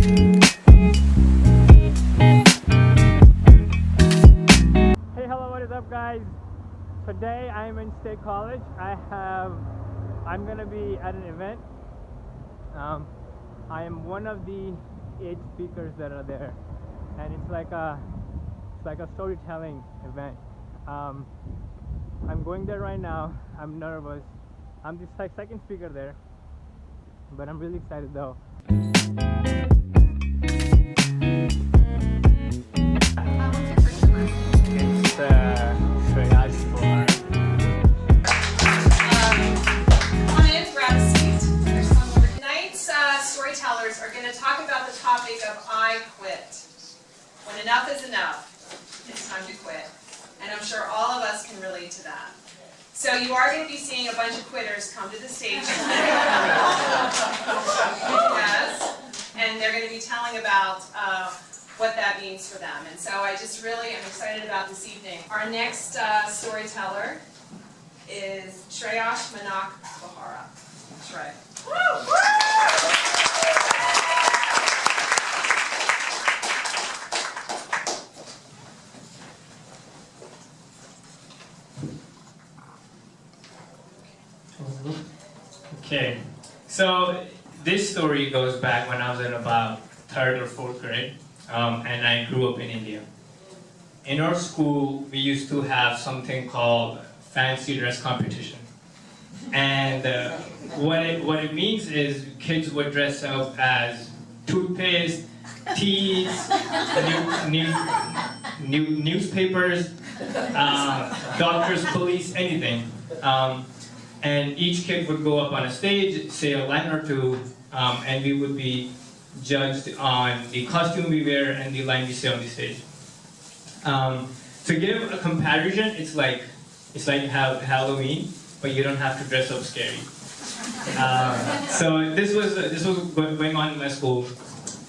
Hey, hello, what is up, guys? Today I'm in State College. I'm gonna be at an event. I am one of the 8 speakers that are there, and it's like a storytelling event. I'm going there right now. I'm nervous. I'm the second speaker there, but I'm really excited though. It's Shreyas for. Come on in, grab a seat. There's someone. Tonight's storytellers are going to talk about the topic of I quit. When enough is enough, it's time to quit. And I'm sure all of us can relate to that. So you are going to be seeing a bunch of quitters come to the stage. Yes. And they're going to be telling about what that means for them. And so I just really am excited about this evening. Our next storyteller is Shreyash Manak Bahara. Shrey. Okay, so this story goes back when I was in about 3rd or 4th grade, and I grew up in India. In our school, we used to have something called fancy dress competition. And what it means is kids would dress up as toothpaste, teas, newspapers, doctors, police, anything. And each kid would go up on a stage, say a line or two, and we would be judged on the costume we wear and the line we say on the stage. To give a comparison, it's like Halloween, but you don't have to dress up scary. So this was going on in my school,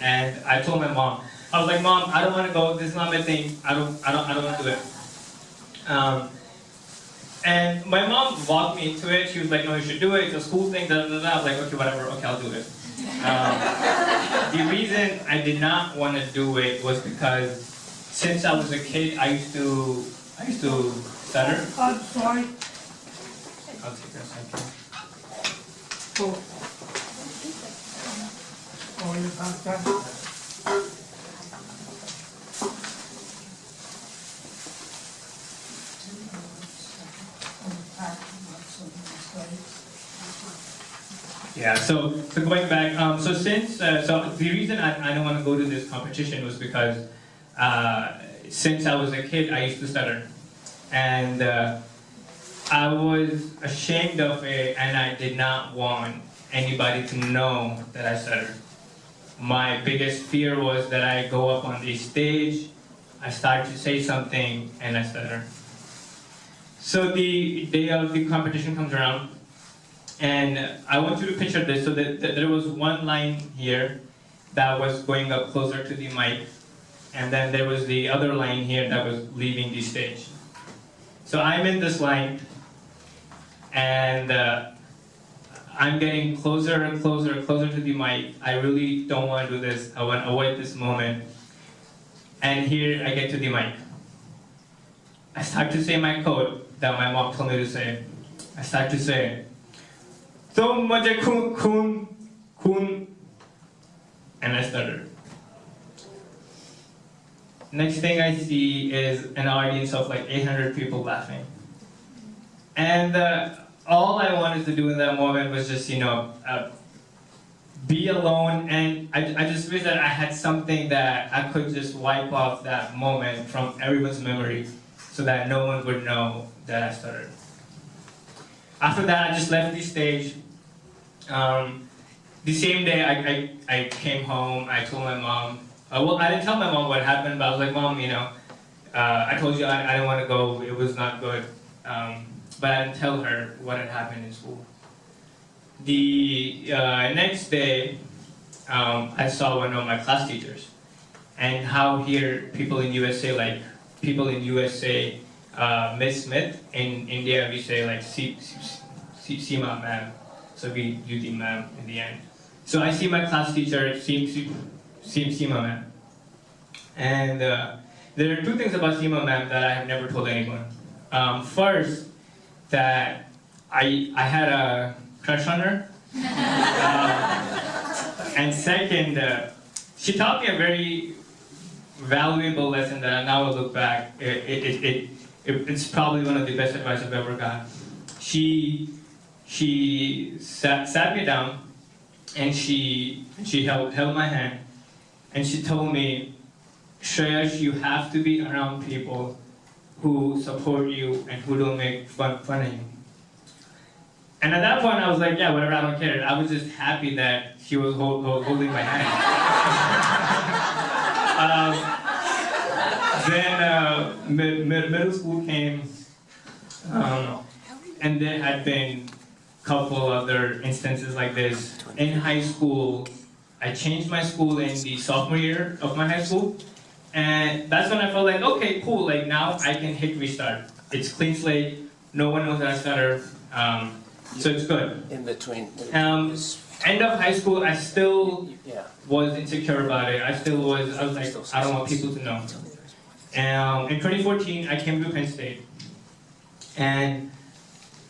and I told my mom, I was like, Mom, I don't want to go. This is not my thing. I don't want to do it. And my mom walked me into it. She was like, no, you should do it. It's a school thing, da da da. I was like, okay, whatever. Okay, I'll do it. The reason I did not want to do it was because since I was a kid, I used to stutter. I'm sorry. I'll take that second. Sorry about that. Yeah, so going back, so the reason I don't want to go to this competition was because since I was a kid, I used to stutter. And I was ashamed of it, and I did not want anybody to know that I stuttered. My biggest fear was that I go up on the stage, I start to say something, and I stutter. So the day of the competition comes around, and I want you to picture this, so that there was one line here that was going up closer to the mic, and then there was the other line here that was leaving the stage. So I'm in this line, and I'm getting closer and closer and closer to the mic. I really don't want to do this. I want to avoid this moment. And here I get to the mic. I start to say my code that my mom told me to say. I start to say, "Tum mujhe khun," and I stutter. Next thing I see is an audience of like 800 people laughing. And all I wanted to do in that moment was just, be alone, and I just wish that I had something that I could just wipe off that moment from everyone's memory so that no one would know that I stuttered. After that, I just left the stage. The same day I came home, I told my mom, well, I didn't tell my mom what happened, but I was like, Mom, I told you I didn't want to go, it was not good. But I didn't tell her what had happened in school. The next day, I saw one of my class teachers, and how here people in USA, Miss Smith, in India we say like Seema ma'am, so we do the ma'am in the end. So I see my class teacher, SEMA ma'am. And there are two things about SEMA ma'am that I have never told anyone. First, that I had a crush on her. And second, she taught me a very valuable lesson that I now look back. It's probably one of the best advice I've ever got. She sat me down, and she held my hand, and she told me, Shreyash, you have to be around people who support you and who don't make fun of you. And at that point, I was like, yeah, whatever, I don't care. I was just happy that she was holding my hand. Then middle school came, and there had been a couple other instances like this. In high school, I changed my school in the sophomore year of my high school, and that's when I felt like, okay, cool, like now I can hit restart. It's clean slate, no one knows that I stutter, so it's good. In between. End of high school, I still Yeah. was insecure about it. I was like, I don't want people to know. In 2014, I came to Penn State. And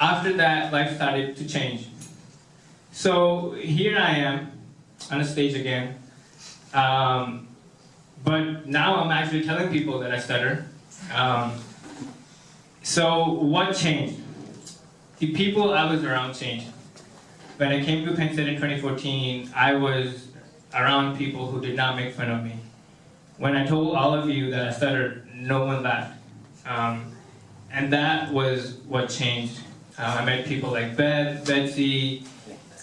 after that, life started to change. So here I am on a stage again. But now I'm actually telling people that I stutter. So what changed? The people I was around changed. When I came to Penn State in 2014, I was around people who did not make fun of me. When I told all of you that I stuttered, no one laughed. And that was what changed. I met people like Betsy,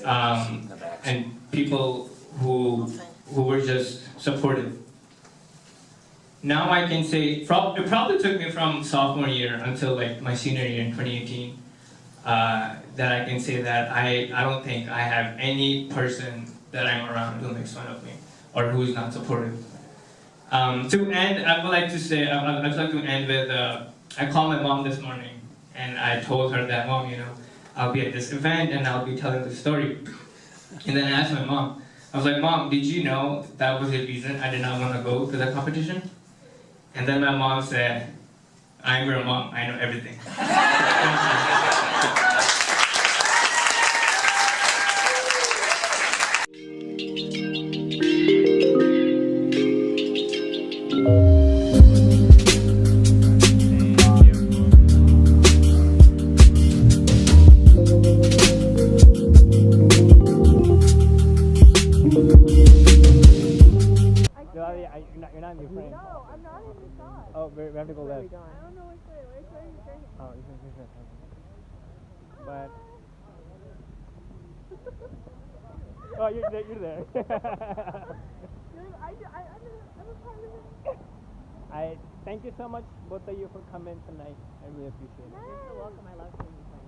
and people who were just supportive. Now I can say, it probably took me from sophomore year until like my senior year in 2018, that I can say that I don't think I have any person that I'm around who makes fun of me or who is not supportive. To end, I would like to say, I'd like to end with, I called my mom this morning and I told her that, Mom, you know, I'll be at this event and I'll be telling the story. And then I asked my mom, I was like, Mom, did you know that was the reason I did not want to go to the competition? And then my mom said, I'm your mom, I know everything. You're not in your frame. No, I'm not in the shot. Oh, we have to go left. I don't know which way. Which way are you turning? Oh, this is But. Oh, you're there. Dude, I'm a part of it. I thank you so much, both of you, for coming tonight. I really appreciate it. You're welcome. I love seeing you play.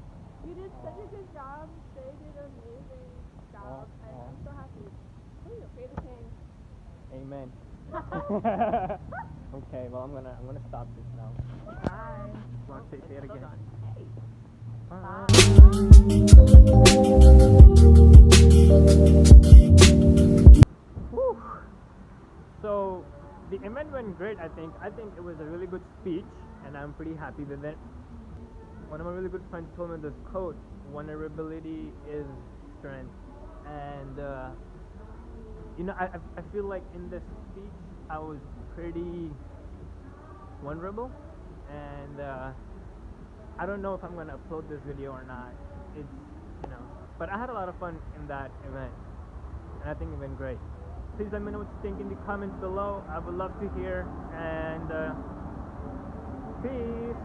You did such a good job. They did an amazing job. I'm so happy. Oh, you're afraid to sing. Amen. Okay, well I'm gonna stop this now. Bye. Want to say it again? Hey. Bye. Whew. So the event went great. I think it was a really good speech, and I'm pretty happy with it. One of my really good friends told me this quote: "Vulnerability is strength," and you know, I feel like in this speech I was pretty vulnerable, and I don't know if I'm gonna upload this video or not. It's, you know, but I had a lot of fun in that event, and I think it went great. Please let me know what you think in the comments below. I would love to hear, and peace.